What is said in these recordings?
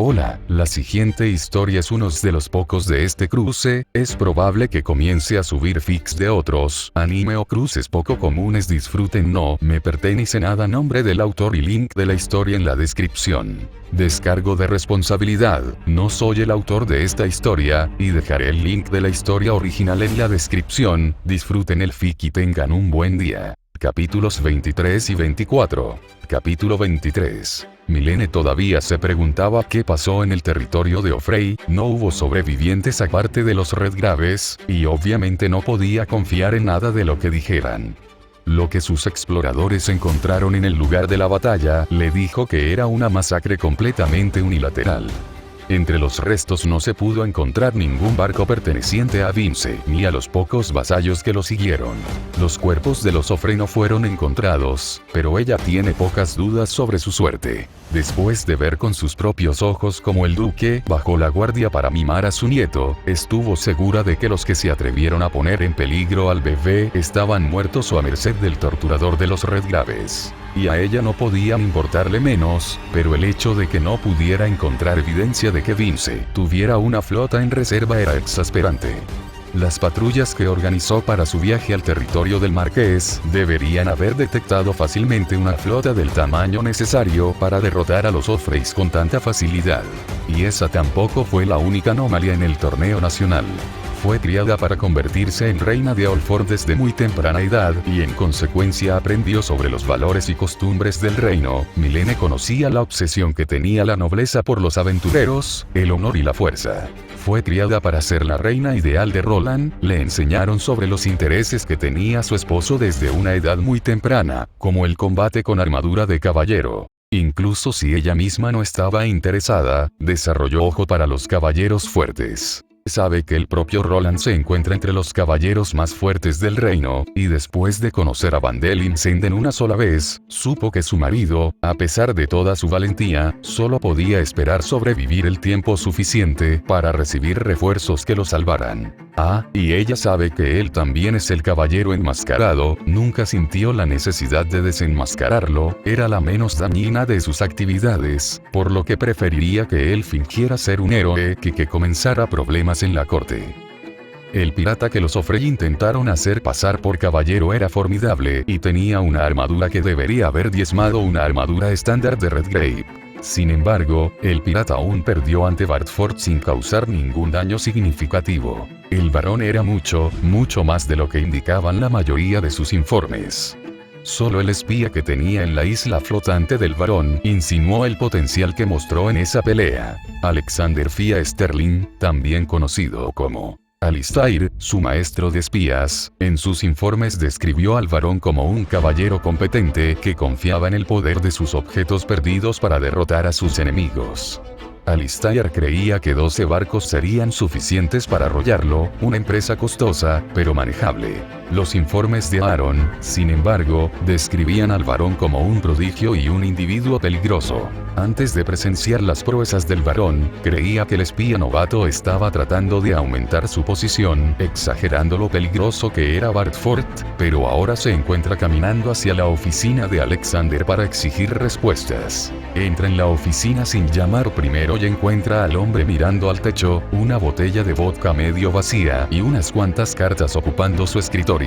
Hola, la siguiente historia es uno de los pocos de este cruce, es probable que comience a subir fics de otros anime o cruces poco comunes. Disfruten, no me pertenece nada. Nombre del autor y link de la historia en la descripción. Descargo de responsabilidad, no soy el autor de esta historia, y dejaré el link de la historia original en la descripción. Disfruten el fic y tengan un buen día. Capítulos 23 y 24. Capítulo 23. Milene todavía se preguntaba qué pasó en el territorio de O'Frey. No hubo sobrevivientes aparte de los Redgraves, y obviamente no podía confiar en nada de lo que dijeran. Lo que sus exploradores encontraron en el lugar de la batalla le dijo que era una masacre completamente unilateral. Entre los restos no se pudo encontrar ningún barco perteneciente a Vince, ni a los pocos vasallos que lo siguieron. Los cuerpos de los O'Frey no fueron encontrados, pero ella tiene pocas dudas sobre su suerte. Después de ver con sus propios ojos cómo el duque bajó la guardia para mimar a su nieto, estuvo segura de que los que se atrevieron a poner en peligro al bebé estaban muertos o a merced del torturador de los Redgraves. Y a ella no podían importarle menos, pero el hecho de que no pudiera encontrar evidencia de que Vince tuviera una flota en reserva era exasperante. Las patrullas que organizó para su viaje al territorio del Marqués deberían haber detectado fácilmente una flota del tamaño necesario para derrotar a los O'Freys con tanta facilidad. Y esa tampoco fue la única anomalía en el torneo nacional. Fue criada para convertirse en reina de Olford desde muy temprana edad y en consecuencia aprendió sobre los valores y costumbres del reino. Milene conocía la obsesión que tenía la nobleza por los aventureros, el honor y la fuerza. Fue criada para ser la reina ideal de Roland. Le enseñaron sobre los intereses que tenía su esposo desde una edad muy temprana, como el combate con armadura de caballero. Incluso si ella misma no estaba interesada, desarrolló ojo para los caballeros fuertes. Sabe que el propio Roland se encuentra entre los caballeros más fuertes del reino, y después de conocer a Van Delinsend en una sola vez, supo que su marido, a pesar de toda su valentía, solo podía esperar sobrevivir el tiempo suficiente para recibir refuerzos que lo salvaran. Y ella sabe que él también es el caballero enmascarado. Nunca sintió la necesidad de desenmascararlo, era la menos dañina de sus actividades, por lo que preferiría que él fingiera ser un héroe que comenzara problemas en la corte. El pirata que los O'Frey intentaron hacer pasar por caballero era formidable y tenía una armadura que debería haber diezmado una armadura estándar de Redgrave. Sin embargo, el pirata aún perdió ante Bartford sin causar ningún daño significativo. El varón era mucho más de lo que indicaban la mayoría de sus informes. Solo el espía que tenía en la isla flotante del varón insinuó el potencial que mostró en esa pelea. Alexander Fia Sterling, también conocido como Alistair, su maestro de espías, en sus informes describió al varón como un caballero competente que confiaba en el poder de sus objetos perdidos para derrotar a sus enemigos. Alistair creía que 12 barcos serían suficientes para arrollarlo, una empresa costosa, pero manejable. Los informes de Aaron, sin embargo, describían al varón como un prodigio y un individuo peligroso. Antes de presenciar las proezas del varón, creía que el espía novato estaba tratando de aumentar su posición, exagerando lo peligroso que era Bartford, pero ahora se encuentra caminando hacia la oficina de Alexander para exigir respuestas. Entra en la oficina sin llamar primero y encuentra al hombre mirando al techo, una botella de vodka medio vacía y unas cuantas cartas ocupando su escritorio.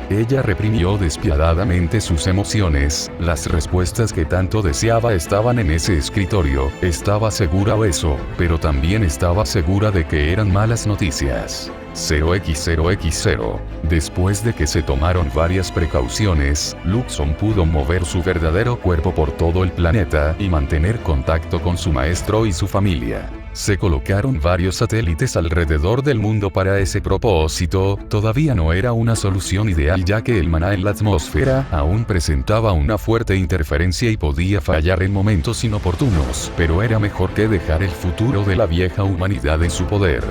Ella reprimió despiadadamente sus emociones. Las respuestas que tanto deseaba estaban en ese escritorio. Estaba segura de eso, pero también estaba segura de que eran malas noticias. 0x0x0. Después de que se tomaron varias precauciones, Luxon pudo mover su verdadero cuerpo por todo el planeta y mantener contacto con su maestro y su familia. Se colocaron varios satélites alrededor del mundo para ese propósito. Todavía no era una solución ideal ya que el maná en la atmósfera aún presentaba una fuerte interferencia y podía fallar en momentos inoportunos, pero era mejor que dejar el futuro de la vieja humanidad en su poder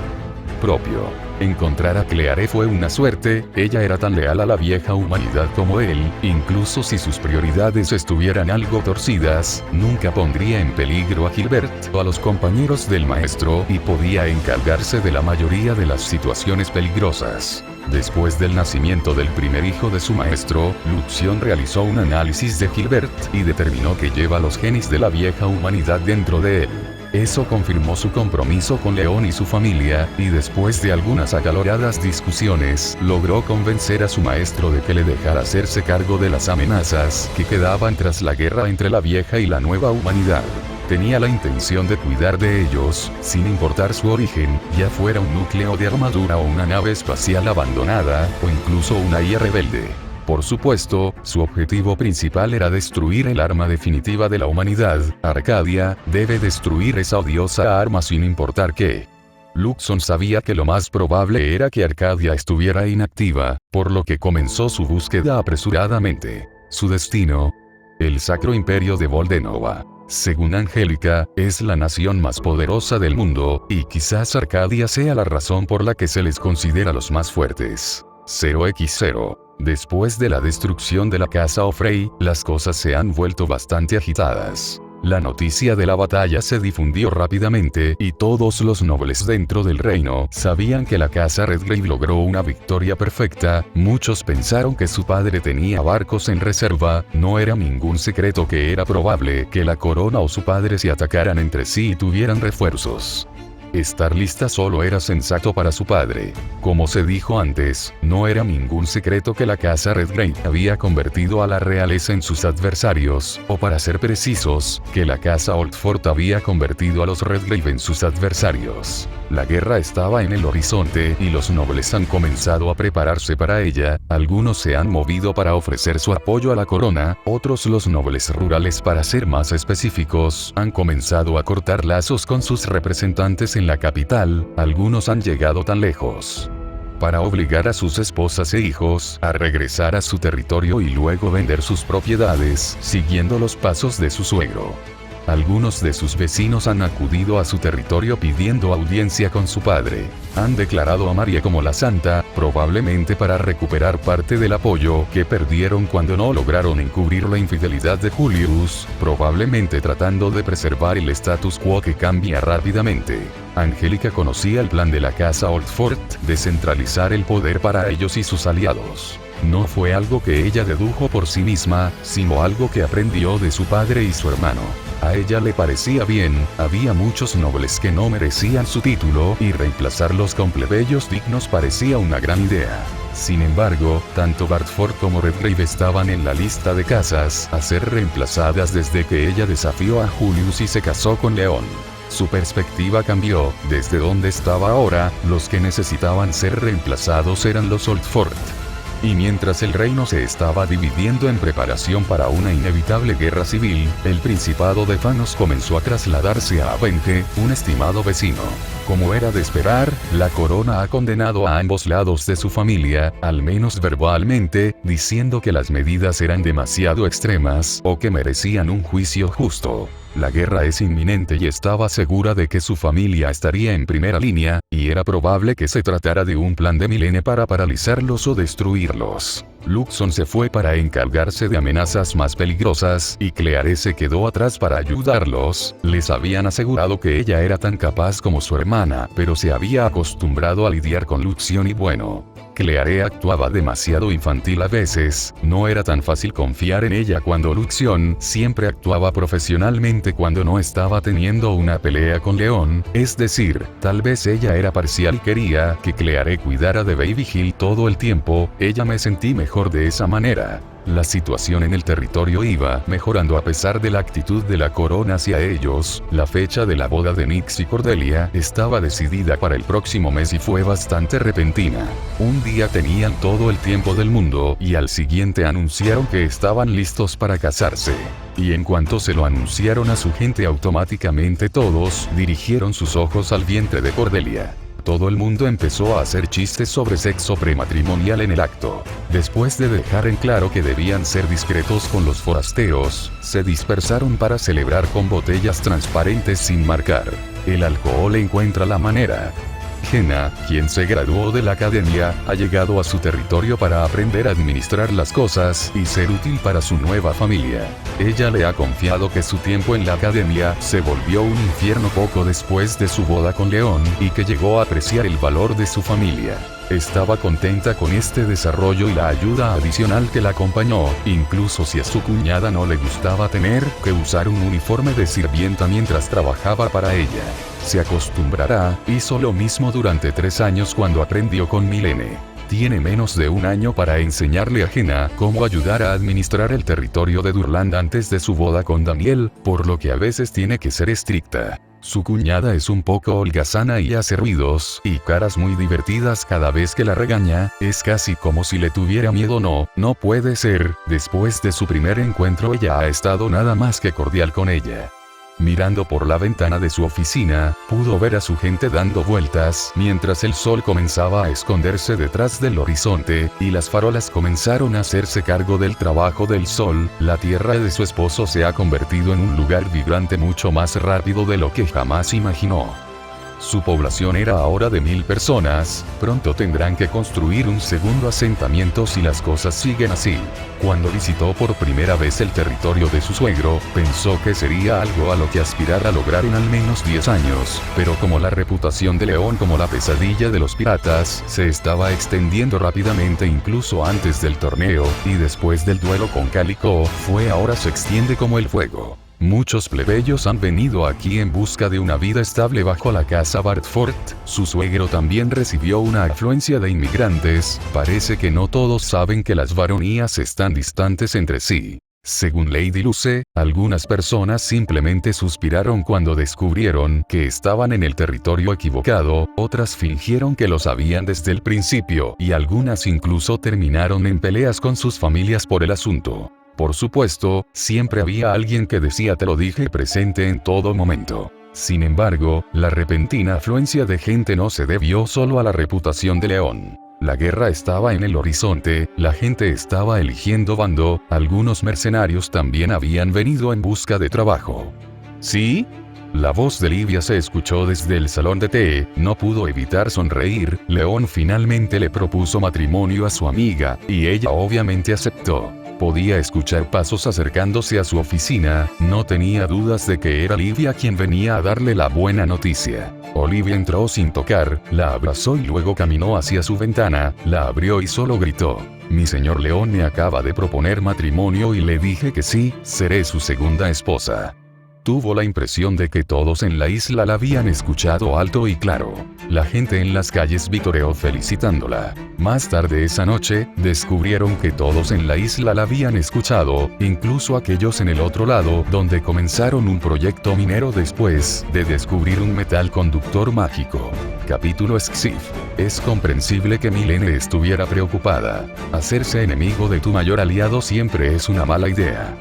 propio. Encontrar a Claire fue una suerte. Ella era tan leal a la vieja humanidad como él, incluso si sus prioridades estuvieran algo torcidas, nunca pondría en peligro a Gilbert o a los compañeros del maestro y podía encargarse de la mayoría de las situaciones peligrosas. Después del nacimiento del primer hijo de su maestro, Luxion realizó un análisis de Gilbert y determinó que lleva los genes de la vieja humanidad dentro de él. Eso confirmó su compromiso con León y su familia, y después de algunas acaloradas discusiones, logró convencer a su maestro de que le dejara hacerse cargo de las amenazas que quedaban tras la guerra entre la vieja y la nueva humanidad. Tenía la intención de cuidar de ellos, sin importar su origen, ya fuera un núcleo de armadura o una nave espacial abandonada, o incluso una IA rebelde. Por supuesto, su objetivo principal era destruir el arma definitiva de la humanidad. Arcadia debe destruir esa odiosa arma sin importar qué. Luxon sabía que lo más probable era que Arcadia estuviera inactiva, por lo que comenzó su búsqueda apresuradamente. Su destino: el Sacro Imperio de Voldenova. Según Angélica, es la nación más poderosa del mundo, y quizás Arcadia sea la razón por la que se les considera los más fuertes. 0x0. Después de la destrucción de la casa O'Frey, las cosas se han vuelto bastante agitadas. La noticia de la batalla se difundió rápidamente, y todos los nobles dentro del reino sabían que la casa Redgrave logró una victoria perfecta. Muchos pensaron que su padre tenía barcos en reserva. No era ningún secreto que era probable que la corona o su padre se atacaran entre sí y tuvieran refuerzos. Estar lista solo era sensato para su padre. Como se dijo antes, no era ningún secreto que la casa Redgrave había convertido a la realeza en sus adversarios, o para ser precisos, que la casa Oldfort había convertido a los Redgrave en sus adversarios. La guerra estaba en el horizonte y los nobles han comenzado a prepararse para ella. Algunos se han movido para ofrecer su apoyo a la corona, otros, los nobles rurales, para ser más específicos, han comenzado a cortar lazos con sus representantes en la capital. Algunos han llegado tan lejos para obligar a sus esposas e hijos a regresar a su territorio y luego vender sus propiedades, siguiendo los pasos de su suegro. Algunos de sus vecinos han acudido a su territorio pidiendo audiencia con su padre. Han declarado a María como la santa, probablemente para recuperar parte del apoyo que perdieron cuando no lograron encubrir la infidelidad de Julius, probablemente tratando de preservar el status quo que cambia rápidamente. Angélica conocía el plan de la casa Oldfort de centralizar el poder para ellos y sus aliados. No fue algo que ella dedujo por sí misma, sino algo que aprendió de su padre y su hermano. A ella le parecía bien, había muchos nobles que no merecían su título, y reemplazarlos con plebeyos dignos parecía una gran idea. Sin embargo, tanto Bartford como Redgrave estaban en la lista de casas a ser reemplazadas desde que ella desafió a Julius y se casó con León. Su perspectiva cambió. Desde donde estaba ahora, los que necesitaban ser reemplazados eran los Oldfort. Y mientras el reino se estaba dividiendo en preparación para una inevitable guerra civil, el Principado de Fanos comenzó a trasladarse a Avenge, un estimado vecino. Como era de esperar, la corona ha condenado a ambos lados de su familia, al menos verbalmente, diciendo que las medidas eran demasiado extremas o que merecían un juicio justo. La guerra es inminente y estaba segura de que su familia estaría en primera línea, y era probable que se tratara de un plan de Milene para paralizarlos o destruirlos. Luxon se fue para encargarse de amenazas más peligrosas, y Cleare se quedó atrás para ayudarlos. Les habían asegurado que ella era tan capaz como su hermana, pero se había acostumbrado a lidiar con Luxion y bueno, Cleare actuaba demasiado infantil a veces. No era tan fácil confiar en ella cuando Luxion siempre actuaba profesionalmente cuando no estaba teniendo una pelea con León. Es decir, tal vez ella era parcial y quería que Cleare cuidara de Baby Hill todo el tiempo. Ella me sentí mejor de esa manera. La situación en el territorio iba mejorando a pesar de la actitud de la corona hacia ellos. La fecha de la boda de Nyx y Cordelia estaba decidida para el próximo mes y fue bastante repentina. Un día tenían todo el tiempo del mundo y al siguiente anunciaron que estaban listos para casarse. Y en cuanto se lo anunciaron a su gente, automáticamente todos dirigieron sus ojos al vientre de Cordelia. Todo el mundo empezó a hacer chistes sobre sexo prematrimonial en el acto. Después de dejar en claro que debían ser discretos con los forasteros, se dispersaron para celebrar con botellas transparentes sin marcar. El alcohol encuentra la manera. Agena, quien se graduó de la academia, ha llegado a su territorio para aprender a administrar las cosas y ser útil para su nueva familia. Ella le ha confiado que su tiempo en la academia se volvió un infierno poco después de su boda con León y que llegó a apreciar el valor de su familia. Estaba contenta con este desarrollo y la ayuda adicional que la acompañó, incluso si a su cuñada no le gustaba tener que usar un uniforme de sirvienta mientras trabajaba para ella. Se acostumbrará, hizo lo mismo durante 3 años cuando aprendió con Milene. Tiene menos de un año para enseñarle a Agena cómo ayudar a administrar el territorio de Durland antes de su boda con Daniel, por lo que a veces tiene que ser estricta. Su cuñada es un poco holgazana y hace ruidos y caras muy divertidas cada vez que la regaña, es casi como si le tuviera miedo. No puede ser, después de su primer encuentro ella ha estado nada más que cordial con ella. Mirando por la ventana de su oficina, pudo ver a su gente dando vueltas mientras el sol comenzaba a esconderse detrás del horizonte, y las farolas comenzaron a hacerse cargo del trabajo del sol. La tierra de su esposo se ha convertido en un lugar vibrante mucho más rápido de lo que jamás imaginó. Su población era ahora de 1000 personas, pronto tendrán que construir un segundo asentamiento si las cosas siguen así. Cuando visitó por primera vez el territorio de su suegro, pensó que sería algo a lo que aspirar a lograr en al menos 10 años, pero como la reputación de León como la pesadilla de los piratas se estaba extendiendo rápidamente incluso antes del torneo, y después del duelo con Calico, ahora se extiende como el fuego. Muchos plebeyos han venido aquí en busca de una vida estable bajo la casa Bartford. Su suegro también recibió una afluencia de inmigrantes. Parece que no todos saben que las baronías están distantes entre sí. Según Lady Luce, algunas personas simplemente suspiraron cuando descubrieron que estaban en el territorio equivocado, otras fingieron que lo sabían desde el principio, y algunas incluso terminaron en peleas con sus familias por el asunto. Por supuesto, siempre había alguien que decía "te lo dije" presente en todo momento. Sin embargo, la repentina afluencia de gente no se debió solo a la reputación de León. La guerra estaba en el horizonte, la gente estaba eligiendo bando, algunos mercenarios también habían venido en busca de trabajo. ¿Sí? La voz de Livia se escuchó desde el salón de té, no pudo evitar sonreír. León finalmente le propuso matrimonio a su amiga, y ella obviamente aceptó. Podía escuchar pasos acercándose a su oficina, no tenía dudas de que era Livia quien venía a darle la buena noticia. Olivia entró sin tocar, la abrazó y luego caminó hacia su ventana, la abrió y solo gritó: "Mi señor León me acaba de proponer matrimonio y le dije que sí, seré su segunda esposa". Tuvo la impresión de que todos en la isla la habían escuchado alto y claro. La gente en las calles vitoreó felicitándola. Más tarde esa noche, descubrieron que todos en la isla la habían escuchado, incluso aquellos en el otro lado donde comenzaron un proyecto minero después de descubrir un metal conductor mágico. Capítulo Xif. Es comprensible que Milene estuviera preocupada. Hacerse enemigo de tu mayor aliado siempre es una mala idea.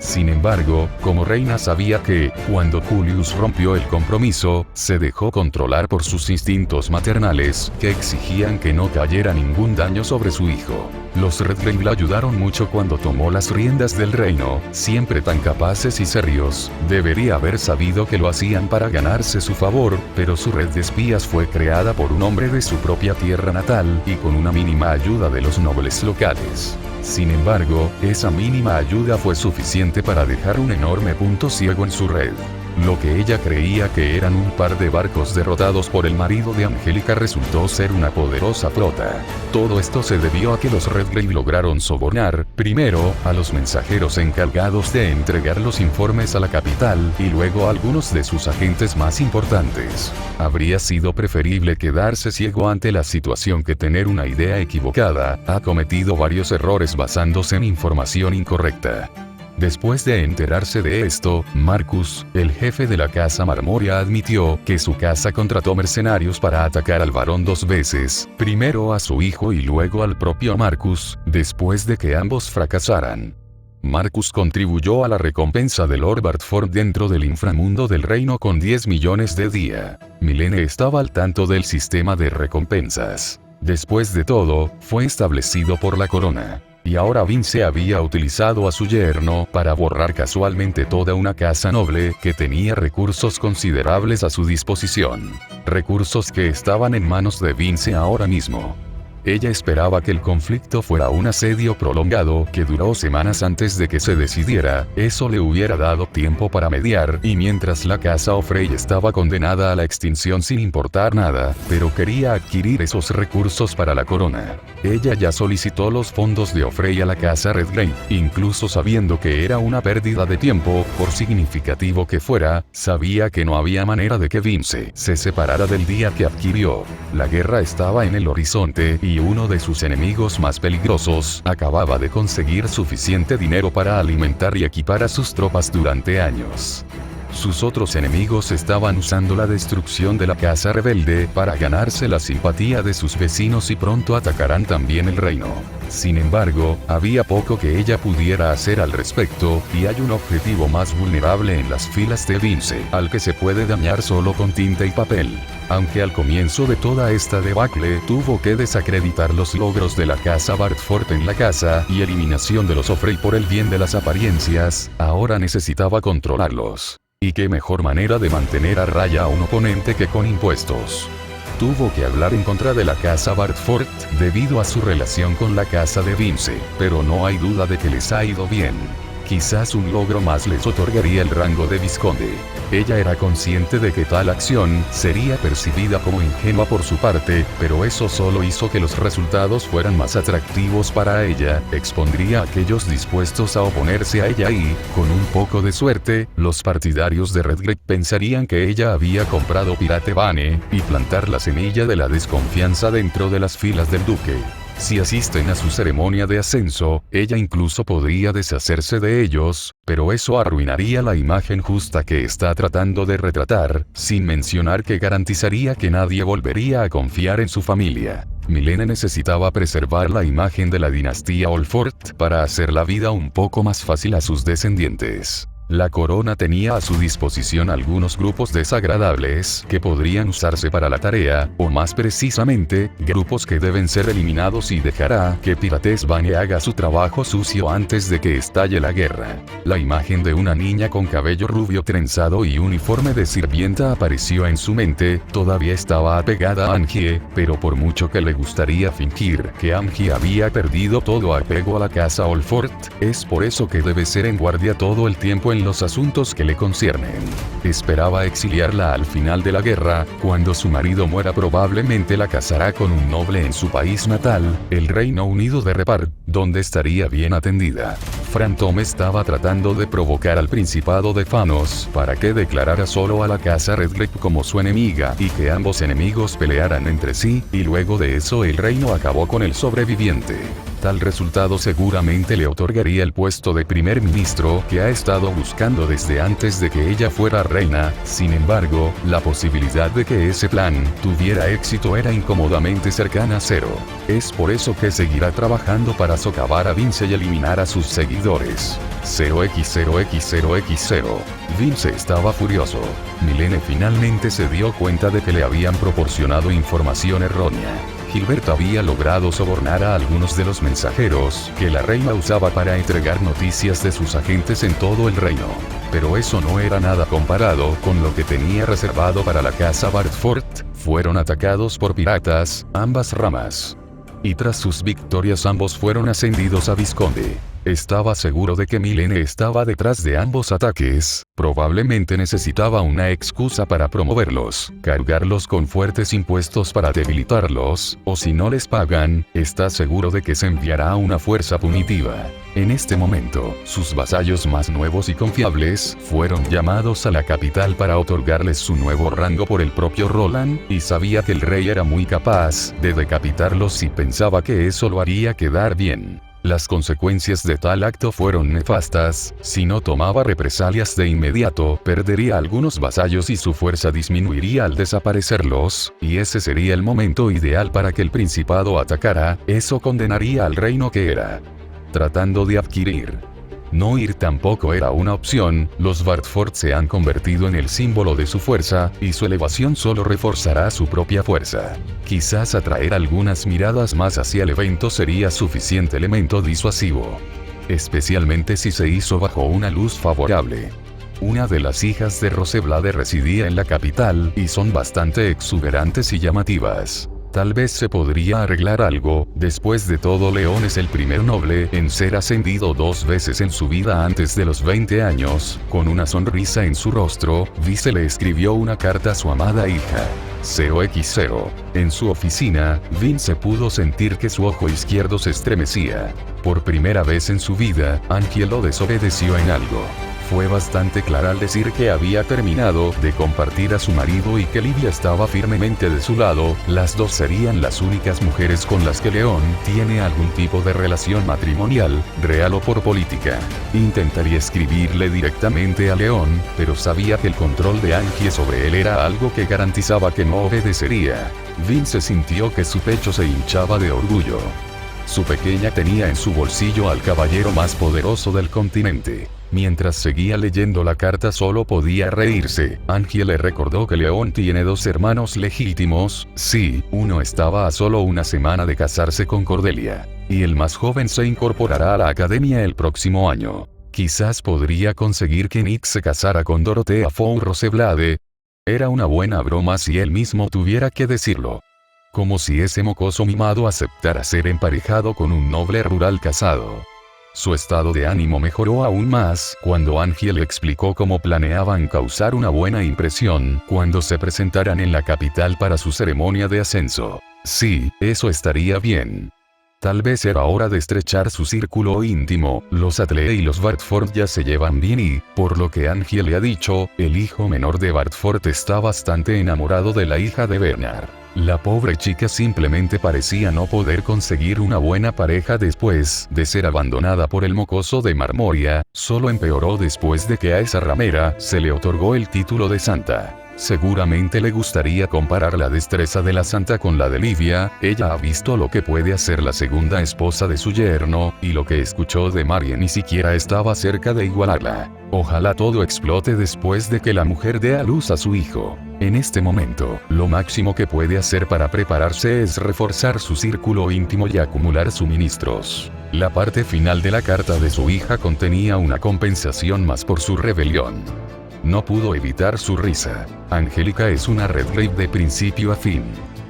Sin embargo, como reina sabía que, cuando Julius rompió el compromiso, se dejó controlar por sus instintos maternales, que exigían que no cayera ningún daño sobre su hijo. Los Redgrave la ayudaron mucho cuando tomó las riendas del reino, siempre tan capaces y serios. Debería haber sabido que lo hacían para ganarse su favor, pero su red de espías fue creada por un hombre de su propia tierra natal, y con una mínima ayuda de los nobles locales. Sin embargo, esa mínima ayuda fue suficiente para dejar un enorme punto ciego en su red. Lo que ella creía que eran un par de barcos derrotados por el marido de Angélica resultó ser una poderosa flota. Todo esto se debió a que los Redgrave lograron sobornar, primero, a los mensajeros encargados de entregar los informes a la capital, y luego a algunos de sus agentes más importantes. Habría sido preferible quedarse ciego ante la situación que tener una idea equivocada. Ha cometido varios errores basándose en información incorrecta. Después de enterarse de esto, Marcus, el jefe de la Casa Marmoria, admitió que su casa contrató mercenarios para atacar al varón 2 veces, primero a su hijo y luego al propio Marcus, después de que ambos fracasaran. Marcus contribuyó a la recompensa de Lord Bartford dentro del inframundo del reino con 10 millones de día. Milene estaba al tanto del sistema de recompensas. Después de todo, fue establecido por la corona. Y ahora Vince había utilizado a su yerno para borrar casualmente toda una casa noble que tenía recursos considerables a su disposición. recursos que estaban en manos de Vince ahora mismo. Ella esperaba que el conflicto fuera un asedio prolongado que duró semanas antes de que se decidiera, eso le hubiera dado tiempo para mediar, y mientras la casa O'Frey estaba condenada a la extinción sin importar nada, pero quería adquirir esos recursos para la corona. Ella ya solicitó los fondos de O'Frey a la casa Redgrave, incluso sabiendo que era una pérdida de tiempo, por significativo que fuera, sabía que no había manera de que Vince se separara del día que adquirió. La guerra estaba en el horizonte, y uno de sus enemigos más peligrosos acababa de conseguir suficiente dinero para alimentar y equipar a sus tropas durante años. Sus otros enemigos estaban usando la destrucción de la casa rebelde para ganarse la simpatía de sus vecinos y pronto atacarán también el reino. Sin embargo, había poco que ella pudiera hacer al respecto, y hay un objetivo más vulnerable en las filas de Vince, al que se puede dañar solo con tinta y papel. Aunque al comienzo de toda esta debacle tuvo que desacreditar los logros de la casa Bartford en la casa y eliminación de los O'Frey por el bien de las apariencias, ahora necesitaba controlarlos. Y qué mejor manera de mantener a raya a un oponente que con impuestos. Tuvo que hablar en contra de la casa Bartford, debido a su relación con la casa de Vince, pero no hay duda de que les ha ido bien. Quizás un logro más les otorgaría el rango de vizconde. Ella era consciente de que tal acción sería percibida como ingenua por su parte, pero eso solo hizo que los resultados fueran más atractivos para ella, expondría a aquellos dispuestos a oponerse a ella y, con un poco de suerte, los partidarios de Redgrave pensarían que ella había comprado Pirate Bane, y plantar la semilla de la desconfianza dentro de las filas del duque. Si asisten a su ceremonia de ascenso, ella incluso podría deshacerse de ellos, pero eso arruinaría la imagen justa que está tratando de retratar, sin mencionar que garantizaría que nadie volvería a confiar en su familia. Mylene necesitaba preservar la imagen de la dinastía Olfort para hacer la vida un poco más fácil a sus descendientes. La corona tenía a su disposición algunos grupos desagradables que podrían usarse para la tarea, o más precisamente, grupos que deben ser eliminados y dejará que Pirates Bane haga su trabajo sucio antes de que estalle la guerra. La imagen de una niña con cabello rubio trenzado y uniforme de sirvienta apareció en su mente, todavía estaba apegada a Angie, pero por mucho que le gustaría fingir que Angie había perdido todo apego a la casa Olfort, es por eso que debe ser en guardia todo el tiempo en los asuntos que le conciernen. Esperaba exiliarla al final de la guerra, cuando su marido muera probablemente la casará con un noble en su país natal, el Reino Unido de Repart, donde estaría bien atendida. Frantom estaba tratando de provocar al Principado de Fanos para que declarara solo a la casa Redgrave como su enemiga y que ambos enemigos pelearan entre sí, y luego de eso el reino acabó con el sobreviviente. Tal resultado seguramente le otorgaría el puesto de primer ministro que ha estado buscando desde antes de que ella fuera reina. Sin embargo, la posibilidad de que ese plan tuviera éxito era incómodamente cercana a cero. Es por eso que seguirá trabajando para socavar a Vince y eliminar a sus seguidores. 0x0x0x0. Vince estaba furioso. Mylene finalmente se dio cuenta de que le habían proporcionado información errónea. Gilbert había logrado sobornar a algunos de los mensajeros que la reina usaba para entregar noticias de sus agentes en todo el reino. Pero eso no era nada comparado con lo que tenía reservado para la casa Bartford. Fueron atacados por piratas, ambas ramas. Y tras sus victorias ambos fueron ascendidos a vizconde. Estaba seguro de que Mylene estaba detrás de ambos ataques, probablemente necesitaba una excusa para promoverlos, cargarlos con fuertes impuestos para debilitarlos, o si no les pagan, está seguro de que se enviará una fuerza punitiva. En este momento, sus vasallos más nuevos y confiables fueron llamados a la capital para otorgarles su nuevo rango por el propio Roland, y sabía que el rey era muy capaz de decapitarlos y pensaba que eso lo haría quedar bien. Las consecuencias de tal acto fueron nefastas. Si no tomaba represalias de inmediato, perdería algunos vasallos y su fuerza disminuiría al desaparecerlos, y ese sería el momento ideal para que el principado atacara. Eso condenaría al reino que era tratando de adquirir. No ir tampoco era una opción. Los Bartford se han convertido en el símbolo de su fuerza, y su elevación solo reforzará su propia fuerza. Quizás atraer algunas miradas más hacia el evento sería suficiente elemento disuasivo. Especialmente si se hizo bajo una luz favorable. Una de las hijas de Roseblade residía en la capital, y son bastante exuberantes y llamativas. Tal vez se podría arreglar algo. Después de todo, León es el primer noble en ser ascendido 2 veces en su vida antes de los 20 años. Con una sonrisa en su rostro, Vice le escribió una carta a su amada hija. 0x0. En su oficina, Vince pudo sentir que su ojo izquierdo se estremecía. Por primera vez en su vida, Angelo desobedeció en algo. Fue bastante clara al decir que había terminado de compartir a su marido y que Livia estaba firmemente de su lado. Las dos serían las únicas mujeres con las que León tiene algún tipo de relación matrimonial, real o por política. Intentaría escribirle directamente a León, pero sabía que el control de Angie sobre él era algo que garantizaba que no obedecería. Vince sintió que su pecho se hinchaba de orgullo. Su pequeña tenía en su bolsillo al caballero más poderoso del continente. Mientras seguía leyendo la carta solo podía reírse. Angie le recordó que León tiene 2 hermanos legítimos. Sí, uno estaba a solo una semana de casarse con Cordelia. Y el más joven se incorporará a la academia el próximo año. Quizás podría conseguir que Nick se casara con Dorothea von Roseblade. Era una buena broma si él mismo tuviera que decirlo. Como si ese mocoso mimado aceptara ser emparejado con un noble rural casado. Su estado de ánimo mejoró aún más cuando Angie le explicó cómo planeaban causar una buena impresión cuando se presentaran en la capital para su ceremonia de ascenso. Sí, eso estaría bien. Tal vez era hora de estrechar su círculo íntimo. Los Atle y los Bartford ya se llevan bien y, por lo que Angie le ha dicho, el hijo menor de Bartford está bastante enamorado de la hija de Bernard. La pobre chica simplemente parecía no poder conseguir una buena pareja después de ser abandonada por el mocoso de Marmoria. Solo empeoró después de que a esa ramera se le otorgó el título de santa. Seguramente le gustaría comparar la destreza de la santa con la de Livia. Ella ha visto lo que puede hacer la segunda esposa de su yerno, y lo que escuchó de Marie ni siquiera estaba cerca de igualarla. Ojalá todo explote después de que la mujer dé a luz a su hijo. En este momento, lo máximo que puede hacer para prepararse es reforzar su círculo íntimo y acumular suministros. La parte final de la carta de su hija contenía una compensación más por su rebelión. No pudo evitar su risa. Angélica es una Redgrave de principio a fin.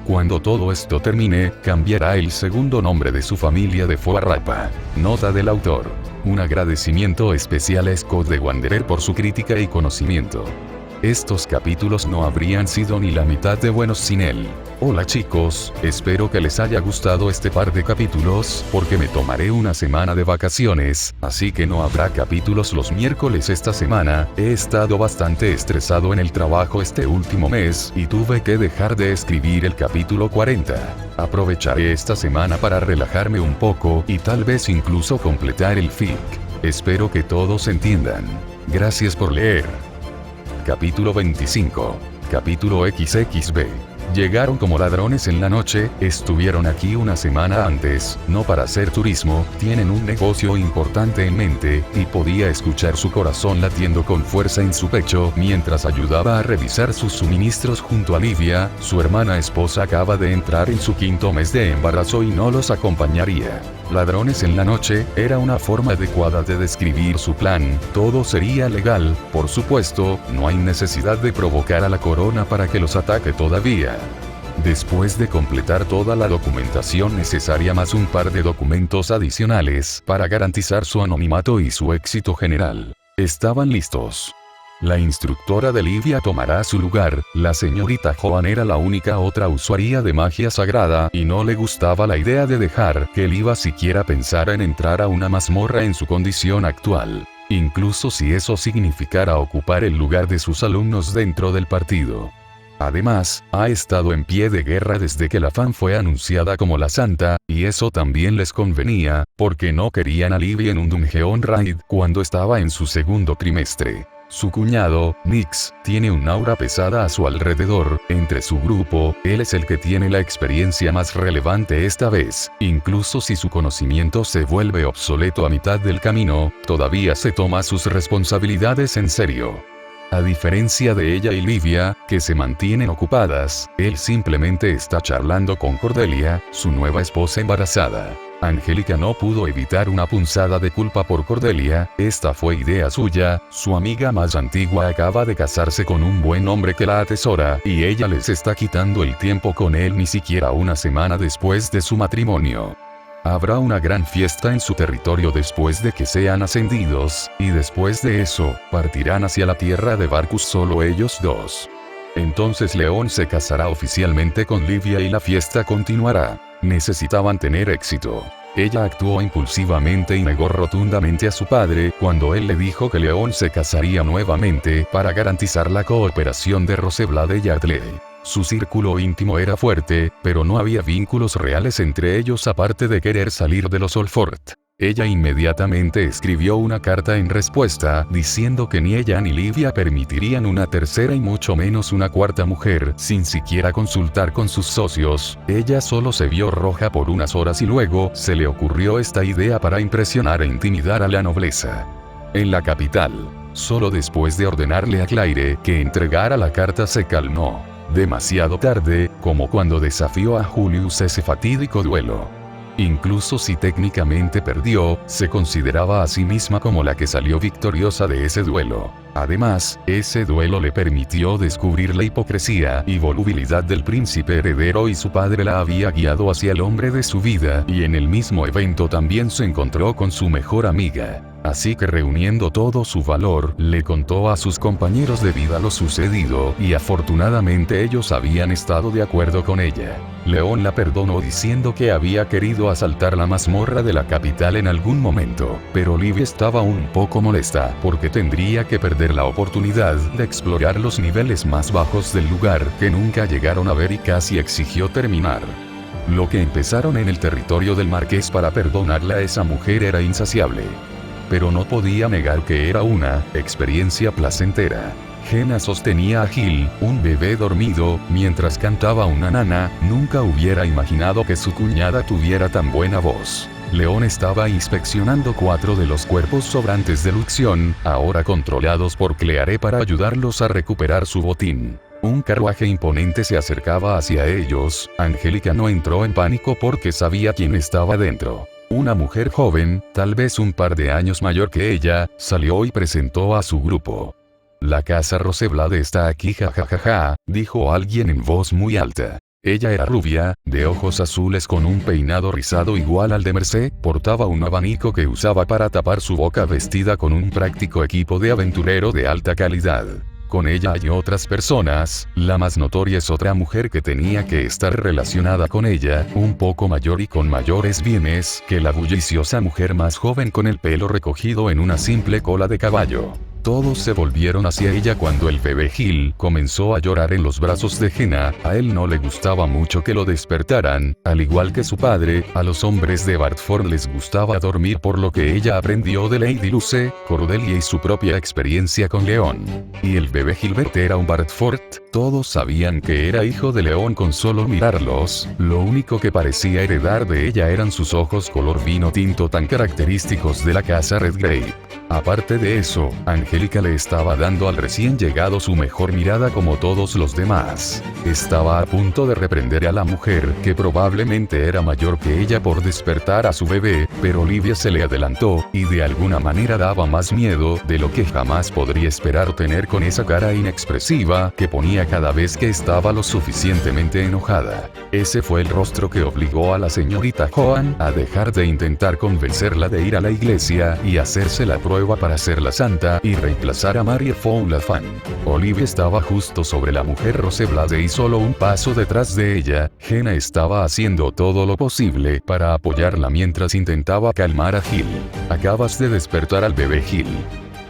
Cuando todo esto termine, cambiará el segundo nombre de su familia de Foarrapa. Nota del autor. Un agradecimiento especial a Scott de Wanderer por su crítica y conocimiento. Estos capítulos no habrían sido ni la mitad de buenos sin él. Hola chicos, espero que les haya gustado este par de capítulos, porque me tomaré una semana de vacaciones, así que no habrá capítulos los miércoles esta semana. He estado bastante estresado en el trabajo este último mes, y tuve que dejar de escribir el capítulo 40. Aprovecharé esta semana para relajarme un poco, y tal vez incluso completar el fic. Espero que todos entiendan. Gracias por leer. Capítulo 25. Capítulo XXB. Llegaron como ladrones en la noche, estuvieron aquí una semana antes, no para hacer turismo, tienen un negocio importante en mente, y podía escuchar su corazón latiendo con fuerza en su pecho mientras ayudaba a revisar sus suministros junto a Livia. Su hermana esposa acaba de entrar en su 5º mes de embarazo y no los acompañaría. Ladrones en la noche era una forma adecuada de describir su plan. Todo sería legal, por supuesto, no hay necesidad de provocar a la corona para que los ataque todavía. Después de completar toda la documentación necesaria más un par de documentos adicionales para garantizar su anonimato y su éxito general, estaban listos. La instructora de Livia tomará su lugar. La señorita Joan era la única otra usuaria de magia sagrada, y no le gustaba la idea de dejar que Liva siquiera pensara en entrar a una mazmorra en su condición actual, incluso si eso significara ocupar el lugar de sus alumnos dentro del partido. Además, ha estado en pie de guerra desde que la fan fue anunciada como la santa, y eso también les convenía, porque no querían a Livia en un Dungeon Raid cuando estaba en su 2º trimestre. Su cuñado, Nix, tiene un aura pesada a su alrededor. Entre su grupo, él es el que tiene la experiencia más relevante esta vez. Incluso si su conocimiento se vuelve obsoleto a mitad del camino, todavía se toma sus responsabilidades en serio. A diferencia de ella y Livia, que se mantienen ocupadas, él simplemente está charlando con Cordelia, su nueva esposa embarazada. Angélica no pudo evitar una punzada de culpa por Cordelia. Esta fue idea suya, su amiga más antigua acaba de casarse con un buen hombre que la atesora, y ella les está quitando el tiempo con él ni siquiera una semana después de su matrimonio. Habrá una gran fiesta en su territorio después de que sean ascendidos, y después de eso, partirán hacia la tierra de Barcus solo ellos dos. Entonces León se casará oficialmente con Livia y la fiesta continuará. Necesitaban tener éxito. Ella actuó impulsivamente y negó rotundamente a su padre cuando él le dijo que León se casaría nuevamente para garantizar la cooperación de Roseblade y Yardley. Su círculo íntimo era fuerte, pero no había vínculos reales entre ellos aparte de querer salir de los Olfort. Ella inmediatamente escribió una carta en respuesta, diciendo que ni ella ni Livia permitirían una tercera y mucho menos una cuarta mujer, sin siquiera consultar con sus socios. Ella solo se vio roja por unas horas y luego se le ocurrió esta idea para impresionar e intimidar a la nobleza. En la capital, solo después de ordenarle a Claire que entregara la carta se calmó. Demasiado tarde, como cuando desafió a Julius ese fatídico duelo. Incluso si técnicamente perdió, se consideraba a sí misma como la que salió victoriosa de ese duelo. Además, ese duelo le permitió descubrir la hipocresía y volubilidad del príncipe heredero y su padre la había guiado hacia el hombre de su vida y en el mismo evento también se encontró con su mejor amiga. Así que reuniendo todo su valor, le contó a sus compañeros de vida lo sucedido y afortunadamente ellos habían estado de acuerdo con ella. León la perdonó diciendo que había querido asaltar la mazmorra de la capital en algún momento, pero Livia estaba un poco molesta porque tendría que perder la oportunidad de explorar los niveles más bajos del lugar que nunca llegaron a ver y casi exigió terminar. Lo que empezaron en el territorio del marqués para perdonarle a esa mujer era insaciable. Pero no podía negar que era una experiencia placentera. Jenna sostenía a Gil, un bebé dormido, mientras cantaba una nana. Nunca hubiera imaginado que su cuñada tuviera tan buena voz. León estaba inspeccionando 4 de los cuerpos sobrantes de Luxión, ahora controlados por Cleare para ayudarlos a recuperar su botín. Un carruaje imponente se acercaba hacia ellos. Angélica no entró en pánico porque sabía quién estaba dentro. Una mujer joven, tal vez un par de años mayor que ella, salió y presentó a su grupo. La casa Roseblade está aquí, jajajaja, dijo alguien en voz muy alta. Ella era rubia, de ojos azules con un peinado rizado igual al de Merced, portaba un abanico que usaba para tapar su boca vestida con un práctico equipo de aventurero de alta calidad. Con ella hay otras personas, la más notoria es otra mujer que tenía que estar relacionada con ella, un poco mayor y con mayores bienes que la bulliciosa mujer más joven con el pelo recogido en una simple cola de caballo. Todos se volvieron hacia ella cuando el bebé Gil comenzó a llorar en los brazos de Jenna. A él no le gustaba mucho que lo despertaran, al igual que su padre. A los hombres de Bartford les gustaba dormir por lo que ella aprendió de Lady Luce, Cordelia y su propia experiencia con León. Y el bebé Gilbert era un Bartford. Todos sabían que era hijo de León con solo mirarlos. Lo único que parecía heredar de ella eran sus ojos color vino tinto tan característicos de la casa Redgrave. Aparte de eso, Angélica le estaba dando al recién llegado su mejor mirada como todos los demás. Estaba a punto de reprender a la mujer, que probablemente era mayor que ella por despertar a su bebé, pero Livia se le adelantó, y de alguna manera daba más miedo de lo que jamás podría esperar tener con esa cara inexpresiva que ponía cada vez que estaba lo suficientemente enojada. Ese fue el rostro que obligó a la señorita Joan a dejar de intentar convencerla de ir a la iglesia y hacerse la prueba para ser la santa y reemplazar a Marie Follafan. Olivia estaba justo sobre la mujer Roseblade y solo un paso detrás de ella. Jenna estaba haciendo todo lo posible para apoyarla mientras intentaba calmar a Gil. Acabas de despertar al bebé Gil.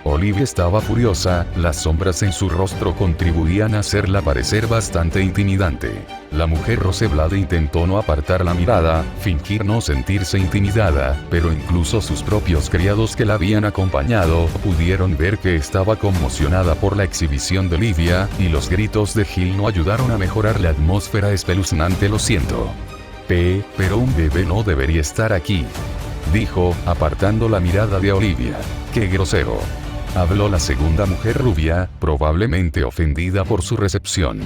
Olivia estaba furiosa, las sombras en su rostro contribuían a hacerla parecer bastante intimidante. La mujer Roseblade intentó no apartar la mirada, fingir no sentirse intimidada, pero incluso sus propios criados que la habían acompañado pudieron ver que estaba conmocionada por la exhibición de Livia, y los gritos de Gil no ayudaron a mejorar la atmósfera espeluznante. Lo siento. Pero un bebé no debería estar aquí, dijo, apartando la mirada de Olivia. ¡Qué grosero!, habló la segunda mujer rubia, probablemente ofendida por su recepción.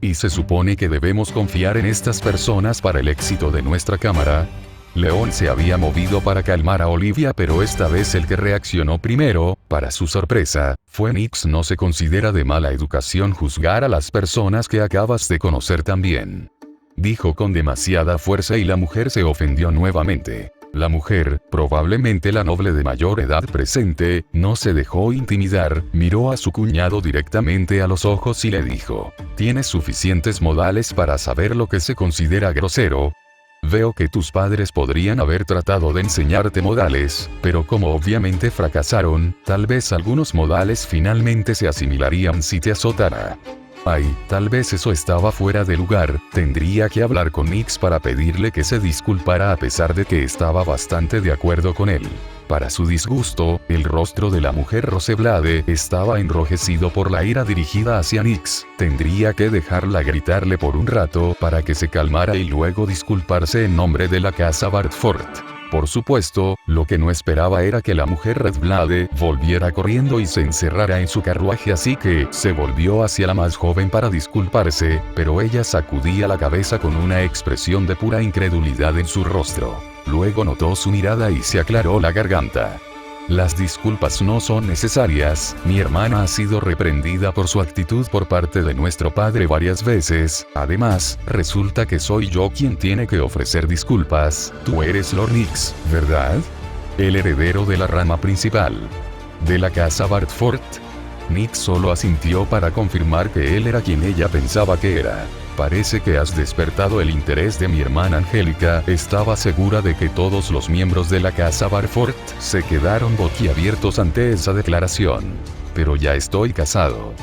Y se supone que debemos confiar en estas personas para el éxito de nuestra cámara. León se había movido para calmar a Olivia, pero esta vez el que reaccionó primero, para su sorpresa, fue Nix. No se considera de mala educación juzgar a las personas que acabas de conocer también, dijo con demasiada fuerza, y la mujer se ofendió nuevamente. La mujer, probablemente la noble de mayor edad presente, no se dejó intimidar, miró a su cuñado directamente a los ojos y le dijo: «¿Tienes suficientes modales para saber lo que se considera grosero? Veo que tus padres podrían haber tratado de enseñarte modales, pero como obviamente fracasaron, tal vez algunos modales finalmente se asimilarían si te azotara». Ay, tal vez eso estaba fuera de lugar. Tendría que hablar con Nix para pedirle que se disculpara, a pesar de que estaba bastante de acuerdo con él. Para su disgusto, el rostro de la mujer Roseblade estaba enrojecido por la ira dirigida hacia Nix. Tendría que dejarla gritarle por un rato para que se calmara y luego disculparse en nombre de la casa Bartford. Por supuesto, lo que no esperaba era que la mujer Redblade volviera corriendo y se encerrara en su carruaje, así que se volvió hacia la más joven para disculparse, pero ella sacudía la cabeza con una expresión de pura incredulidad en su rostro. Luego notó su mirada y se aclaró la garganta. «Las disculpas no son necesarias, mi hermana ha sido reprendida por su actitud por parte de nuestro padre varias veces, además, resulta que soy yo quien tiene que ofrecer disculpas. Tú eres Lord Nix, ¿verdad? El heredero de la rama principal de la casa Bartford». Nix solo asintió para confirmar que él era quien ella pensaba que era. «Parece que has despertado el interés de mi hermana Angélica». Estaba segura de que todos los miembros de la casa Bartford se quedaron boquiabiertos ante esa declaración. «Pero ya estoy casado»,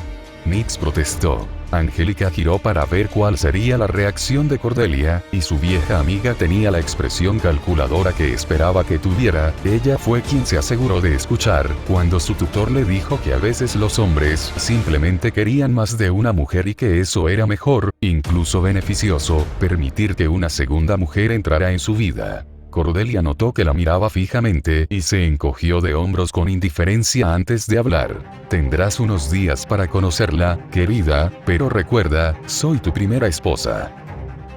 Nix protestó. Angélica giró para ver cuál sería la reacción de Cordelia, y su vieja amiga tenía la expresión calculadora que esperaba que tuviera. Ella fue quien se aseguró de escuchar cuando su tutor le dijo que a veces los hombres simplemente querían más de una mujer y que eso era mejor, incluso beneficioso, permitir que una segunda mujer entrara en su vida. Cordelia notó que la miraba fijamente y se encogió de hombros con indiferencia antes de hablar. «Tendrás unos días para conocerla, querida, pero recuerda, soy tu primera esposa».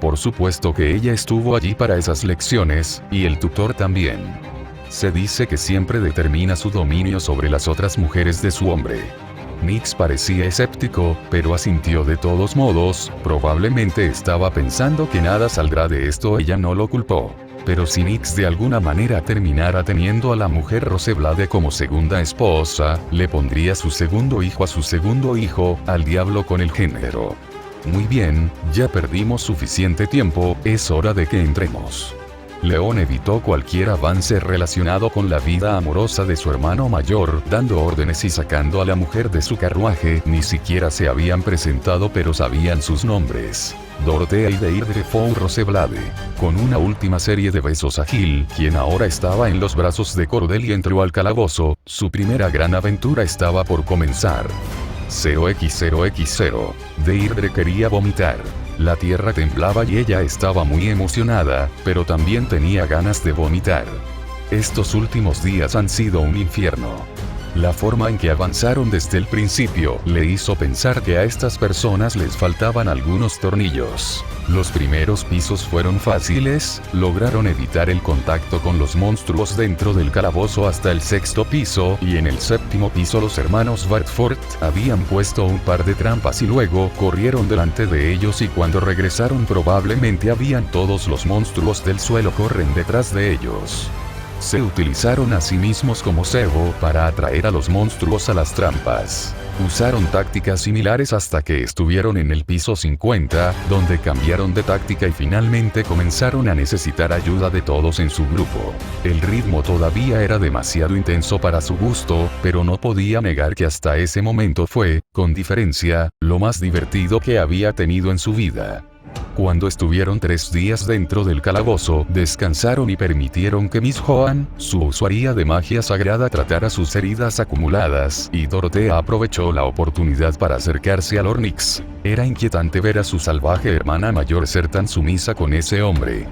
Por supuesto que ella estuvo allí para esas lecciones, y el tutor también. Se dice que siempre determina su dominio sobre las otras mujeres de su hombre. Nix parecía escéptico, pero asintió de todos modos. Probablemente estaba pensando que nada saldrá de esto. Ella no lo culpó. Pero si Nix de alguna manera terminara teniendo a la mujer Roseblade como segunda esposa, le pondría su segundo hijo a su segundo hijo, al diablo con el género. «Muy bien, ya perdimos suficiente tiempo, es hora de que entremos». León evitó cualquier avance relacionado con la vida amorosa de su hermano mayor, dando órdenes y sacando a la mujer de su carruaje. Ni siquiera se habían presentado, pero sabían sus nombres: Dorothea y Deirdre Fow Roseblade. Con una última serie de besos a Gil, quien ahora estaba en los brazos de Cordelia, entró al calabozo. Su primera gran aventura estaba por comenzar. 0x0x0. Deirdre quería vomitar. La tierra temblaba y ella estaba muy emocionada, pero también tenía ganas de vomitar. Estos últimos días han sido un infierno. La forma en que avanzaron desde el principio le hizo pensar que a estas personas les faltaban algunos tornillos. Los primeros pisos fueron fáciles, lograron evitar el contacto con los monstruos dentro del calabozo hasta el sexto piso, y en el séptimo piso los hermanos Bartford habían puesto un par de trampas y luego corrieron delante de ellos, y cuando regresaron probablemente habían todos los monstruos del suelo corren detrás de ellos. Se utilizaron a sí mismos como cebo para atraer a los monstruos a las trampas. Usaron tácticas similares hasta que estuvieron en el piso 50, donde cambiaron de táctica y finalmente comenzaron a necesitar ayuda de todos en su grupo. El ritmo todavía era demasiado intenso para su gusto, pero no podía negar que hasta ese momento fue, con diferencia, lo más divertido que había tenido en su vida. Cuando estuvieron 3 días dentro del calabozo, descansaron y permitieron que Miss Joan, su usuaria de magia sagrada, tratara sus heridas acumuladas, y Dorothea aprovechó la oportunidad para acercarse a Lord Nix. Era inquietante ver a su salvaje hermana mayor ser tan sumisa con ese hombre.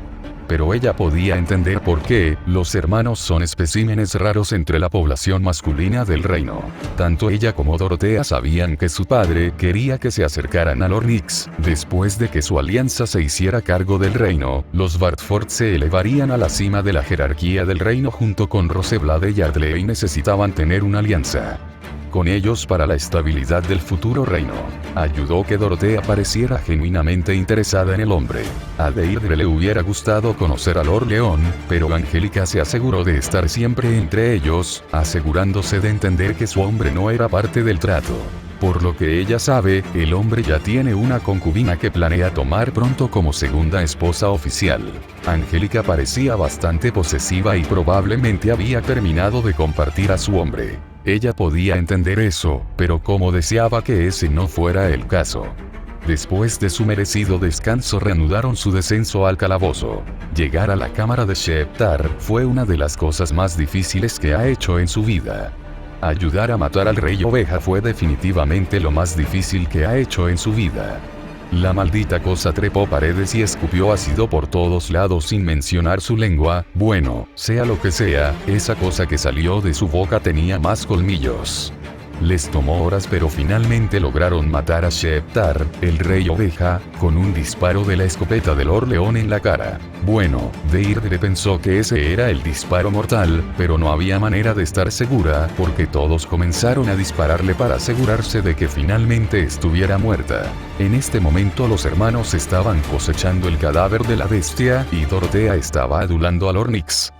pero ella podía entender por qué. Los hermanos son especímenes raros entre la población masculina del reino. Tanto ella como Dorotea sabían que su padre quería que se acercaran a Lord Nix. Después de que su alianza se hiciera cargo del reino, los Bartford se elevarían a la cima de la jerarquía del reino junto con Roseblade y Yardley y necesitaban tener una alianza con ellos para la estabilidad del futuro reino. Ayudó que Dorotea pareciera genuinamente interesada en el hombre. A Deirdre le hubiera gustado conocer a Lord León, pero Angélica se aseguró de estar siempre entre ellos, asegurándose de entender que su hombre no era parte del trato. Por lo que ella sabe, el hombre ya tiene una concubina que planea tomar pronto como segunda esposa oficial. Angélica parecía bastante posesiva y probablemente había terminado de compartir a su hombre. Ella podía entender eso, pero como deseaba que ese no fuera el caso. Después de su merecido descanso reanudaron su descenso al calabozo. Llegar a la cámara de Sheptar fue una de las cosas más difíciles que ha hecho en su vida. Ayudar a matar al rey oveja fue definitivamente lo más difícil que ha hecho en su vida. La maldita cosa trepó paredes y escupió ácido por todos lados sin mencionar su lengua. Bueno, sea lo que sea, esa cosa que salió de su boca tenía más colmillos. Les tomó horas pero finalmente lograron matar a Sheptar, el rey oveja, con un disparo de la escopeta de Lord León en la cara. Bueno, Deirdre pensó que ese era el disparo mortal, pero no había manera de estar segura porque todos comenzaron a dispararle para asegurarse de que finalmente estuviera muerta. En este momento los hermanos estaban cosechando el cadáver de la bestia y Dorotea estaba adulando a Lord Nix.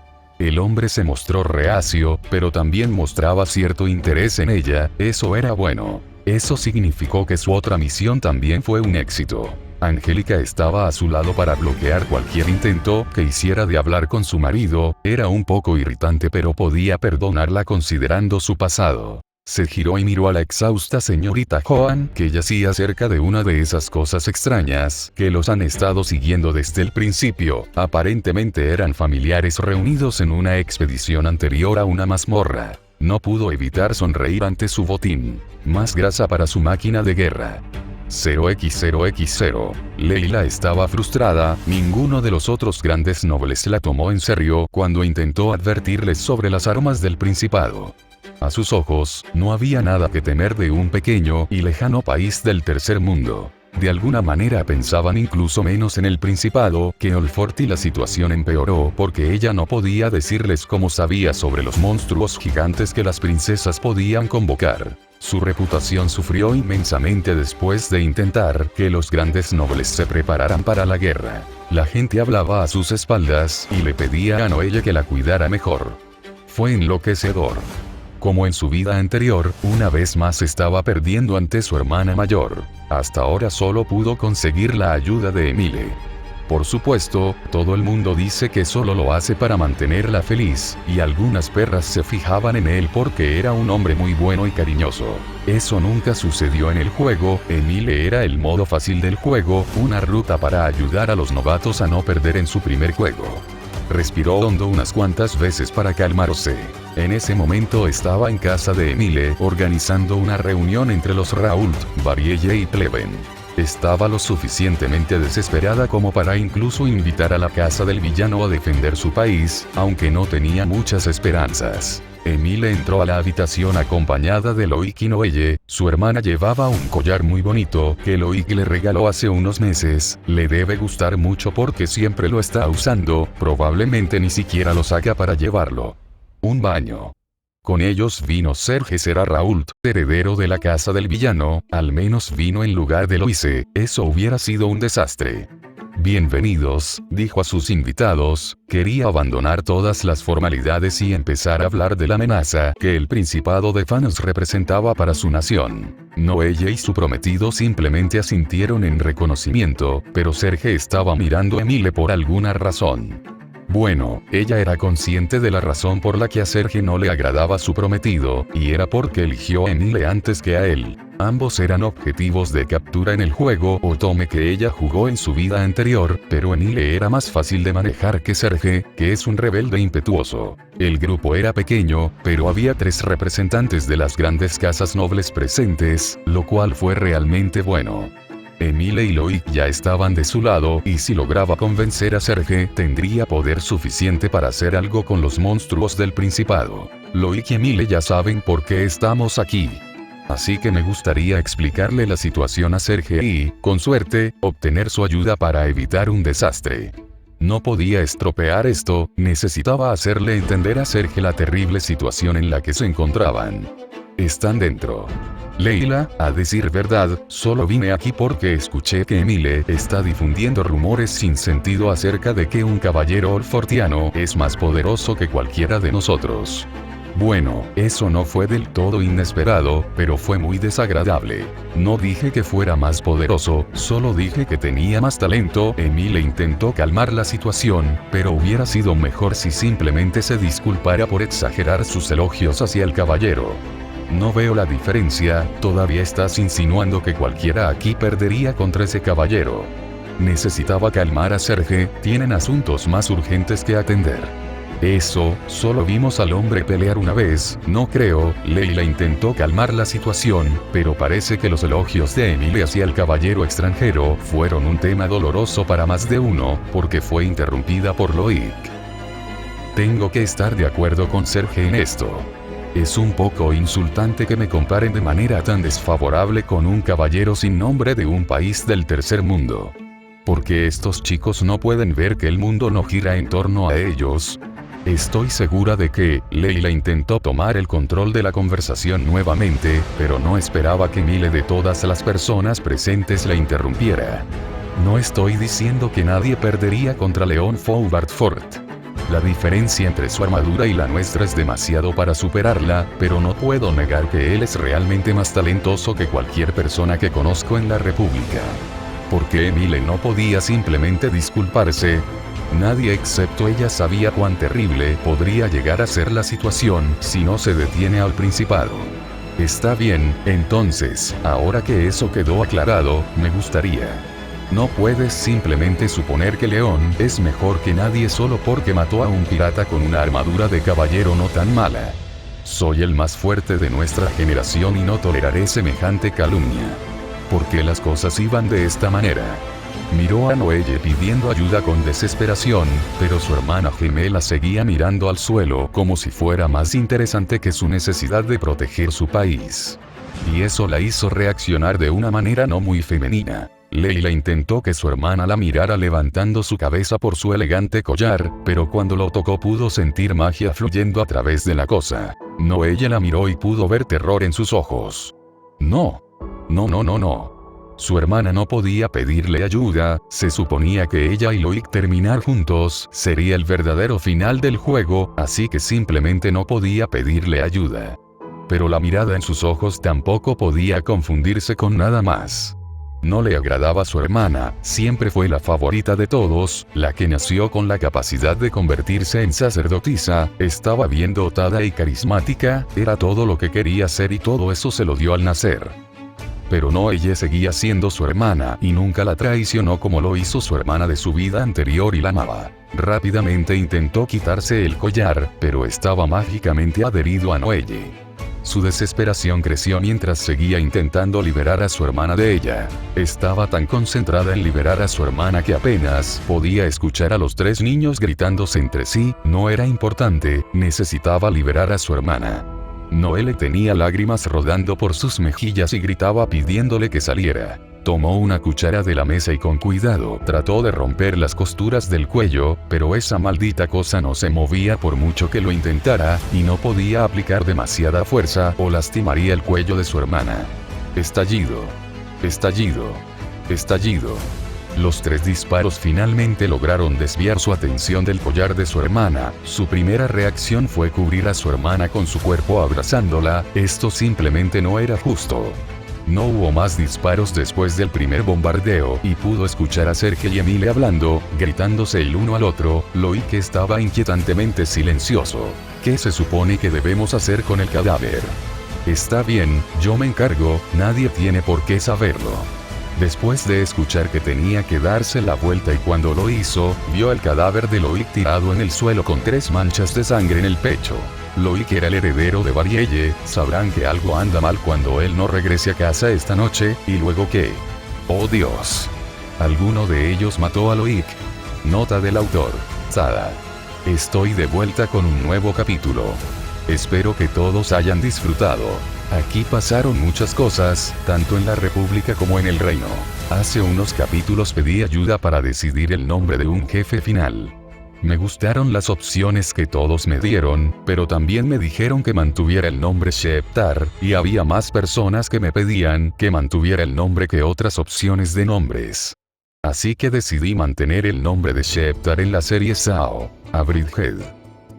El hombre se mostró reacio, pero también mostraba cierto interés en ella. Eso era bueno. Eso significó que su otra misión también fue un éxito. Angélica estaba a su lado para bloquear cualquier intento que hiciera de hablar con su marido. Era un poco irritante pero podía perdonarla considerando su pasado. Se giró y miró a la exhausta señorita Joan, que yacía cerca de una de esas cosas extrañas que los han estado siguiendo desde el principio. Aparentemente eran familiares reunidos en una expedición anterior a una mazmorra. No pudo evitar sonreír ante su botín. Más grasa para su máquina de guerra. 0x0x0. Leila estaba frustrada, ninguno de los otros grandes nobles la tomó en serio cuando intentó advertirles sobre las armas del Principado. A sus ojos, no había nada que temer de un pequeño y lejano país del tercer mundo. De alguna manera pensaban incluso menos en el Principado que Olfort y la situación empeoró porque ella no podía decirles cómo sabía sobre los monstruos gigantes que las princesas podían convocar. Su reputación sufrió inmensamente después de intentar que los grandes nobles se prepararan para la guerra. La gente hablaba a sus espaldas y le pedía a Noelle que la cuidara mejor. Fue enloquecedor. Como en su vida anterior, una vez más estaba perdiendo ante su hermana mayor. Hasta ahora solo pudo conseguir la ayuda de Emile. Por supuesto, todo el mundo dice que solo lo hace para mantenerla feliz, y algunas perras se fijaban en él porque era un hombre muy bueno y cariñoso. Eso nunca sucedió en el juego. Emile era el modo fácil del juego, una ruta para ayudar a los novatos a no perder en su primer juego. Respiró hondo unas cuantas veces para calmarse. En ese momento estaba en casa de Emile organizando una reunión entre los Raoult, Varielle y Pleven. Estaba lo suficientemente desesperada como para incluso invitar a la casa del villano a defender su país, aunque no tenía muchas esperanzas. Emile entró a la habitación acompañada de Loic y Noelle. Su hermana llevaba un collar muy bonito que Loic le regaló hace unos meses. Le debe gustar mucho porque siempre lo está usando, probablemente ni siquiera lo saca para llevarlo. Un baño. Con ellos vino Serge Serra Raoult, heredero de la casa del villano. Al menos vino en lugar de Loise. Eso hubiera sido un desastre. Bienvenidos, dijo a sus invitados. Quería abandonar todas las formalidades y empezar a hablar de la amenaza que el Principado de Fanos representaba para su nación. Noelle y su prometido simplemente asintieron en reconocimiento, pero Serge estaba mirando a Emile por alguna razón. Bueno, ella era consciente de la razón por la que a Serge no le agradaba su prometido, y era porque eligió a Emile antes que a él. Ambos eran objetivos de captura en el juego Otome que ella jugó en su vida anterior, pero Emile era más fácil de manejar que Serge, que es un rebelde impetuoso. El grupo era pequeño, pero había 3 representantes de las grandes casas nobles presentes, lo cual fue realmente bueno. Emile y Loic ya estaban de su lado, y si lograba convencer a Serge, tendría poder suficiente para hacer algo con los monstruos del Principado. Loic y Emile ya saben por qué estamos aquí. Así que me gustaría explicarle la situación a Serge y, con suerte, obtener su ayuda para evitar un desastre. No podía estropear esto, necesitaba hacerle entender a Serge la terrible situación en la que se encontraban. Están dentro. Leila, a decir verdad, solo vine aquí porque escuché que Emile está difundiendo rumores sin sentido acerca de que un caballero olfortiano es más poderoso que cualquiera de nosotros. Bueno, eso no fue del todo inesperado, pero fue muy desagradable. No dije que fuera más poderoso, solo dije que tenía más talento. Emile intentó calmar la situación, pero hubiera sido mejor si simplemente se disculpara por exagerar sus elogios hacia el caballero. No veo la diferencia, todavía estás insinuando que cualquiera aquí perdería contra ese caballero. Necesitaba calmar a Serge, tienen asuntos más urgentes que atender. Eso, solo vimos al hombre pelear una vez, no creo. Leila intentó calmar la situación, pero parece que los elogios de Emile hacia el caballero extranjero fueron un tema doloroso para más de uno, porque fue interrumpida por Loic. Tengo que estar de acuerdo con Serge en esto. Es un poco insultante que me comparen de manera tan desfavorable con un caballero sin nombre de un país del tercer mundo. Porque estos chicos no pueden ver que el mundo no gira en torno a ellos. Estoy segura de que, Leila intentó tomar el control de la conversación nuevamente, pero no esperaba que Emile de todas las personas presentes la interrumpiera. No estoy diciendo que nadie perdería contra Leon Foubartfort. La diferencia entre su armadura y la nuestra es demasiado para superarla, pero no puedo negar que él es realmente más talentoso que cualquier persona que conozco en la República. ¿Por qué Emile no podía simplemente disculparse? Nadie excepto ella sabía cuán terrible podría llegar a ser la situación si no se detiene al Principado. Está bien, entonces, ahora que eso quedó aclarado, me gustaría. No puedes simplemente suponer que León es mejor que nadie solo porque mató a un pirata con una armadura de caballero no tan mala. Soy el más fuerte de nuestra generación y no toleraré semejante calumnia. ¿Por qué las cosas iban de esta manera? Miró a Noelle pidiendo ayuda con desesperación, pero su hermana gemela seguía mirando al suelo como si fuera más interesante que su necesidad de proteger su país. Y eso la hizo reaccionar de una manera no muy femenina. Leila intentó que su hermana la mirara levantando su cabeza por su elegante collar, pero cuando lo tocó pudo sentir magia fluyendo a través de la cosa. Noelle la miró y pudo ver terror en sus ojos. No. No. Su hermana no podía pedirle ayuda, se suponía que ella y Loic terminar juntos sería el verdadero final del juego, así que simplemente no podía pedirle ayuda. Pero la mirada en sus ojos tampoco podía confundirse con nada más. No le agradaba a su hermana, siempre fue la favorita de todos, la que nació con la capacidad de convertirse en sacerdotisa, estaba bien dotada y carismática, era todo lo que quería ser y todo eso se lo dio al nacer. Pero no, ella seguía siendo su hermana y nunca la traicionó como lo hizo su hermana de su vida anterior y la amaba. Rápidamente intentó quitarse el collar, pero estaba mágicamente adherido a Noelle. Su desesperación creció mientras seguía intentando liberar a su hermana de ella. Estaba tan concentrada en liberar a su hermana que apenas podía escuchar a los tres niños gritándose entre sí, no era importante, necesitaba liberar a su hermana. Noelle tenía lágrimas rodando por sus mejillas y gritaba pidiéndole que saliera. Tomó una cuchara de la mesa y con cuidado trató de romper las costuras del cuello, pero esa maldita cosa no se movía por mucho que lo intentara, y no podía aplicar demasiada fuerza o lastimaría el cuello de su hermana. Estallido. Estallido. Estallido. Los tres disparos finalmente lograron desviar su atención del collar de su hermana. Su primera reacción fue cubrir a su hermana con su cuerpo abrazándola, esto simplemente no era justo. No hubo más disparos después del primer bombardeo y pudo escuchar a Serge y Emile hablando, gritándose el uno al otro. Loic estaba inquietantemente silencioso. ¿Qué se supone que debemos hacer con el cadáver? Está bien, yo me encargo, nadie tiene por qué saberlo. Después de escuchar que tenía que darse la vuelta y cuando lo hizo, vio el cadáver de Loic tirado en el suelo con 3 manchas de sangre en el pecho. Loic era el heredero de Barielle, sabrán que algo anda mal cuando él no regrese a casa esta noche, y luego ¿qué? Oh Dios. Alguno de ellos mató a Loic. Nota del autor. Sada. Estoy de vuelta con un nuevo capítulo. Espero que todos hayan disfrutado. Aquí pasaron muchas cosas, tanto en la República como en el Reino. Hace unos capítulos pedí ayuda para decidir el nombre de un jefe final. Me gustaron las opciones que todos me dieron, pero también me dijeron que mantuviera el nombre Sheptar, y había más personas que me pedían que mantuviera el nombre que otras opciones de nombres. Así que decidí mantener el nombre de Sheptar en la serie Sao, a Bridgehead.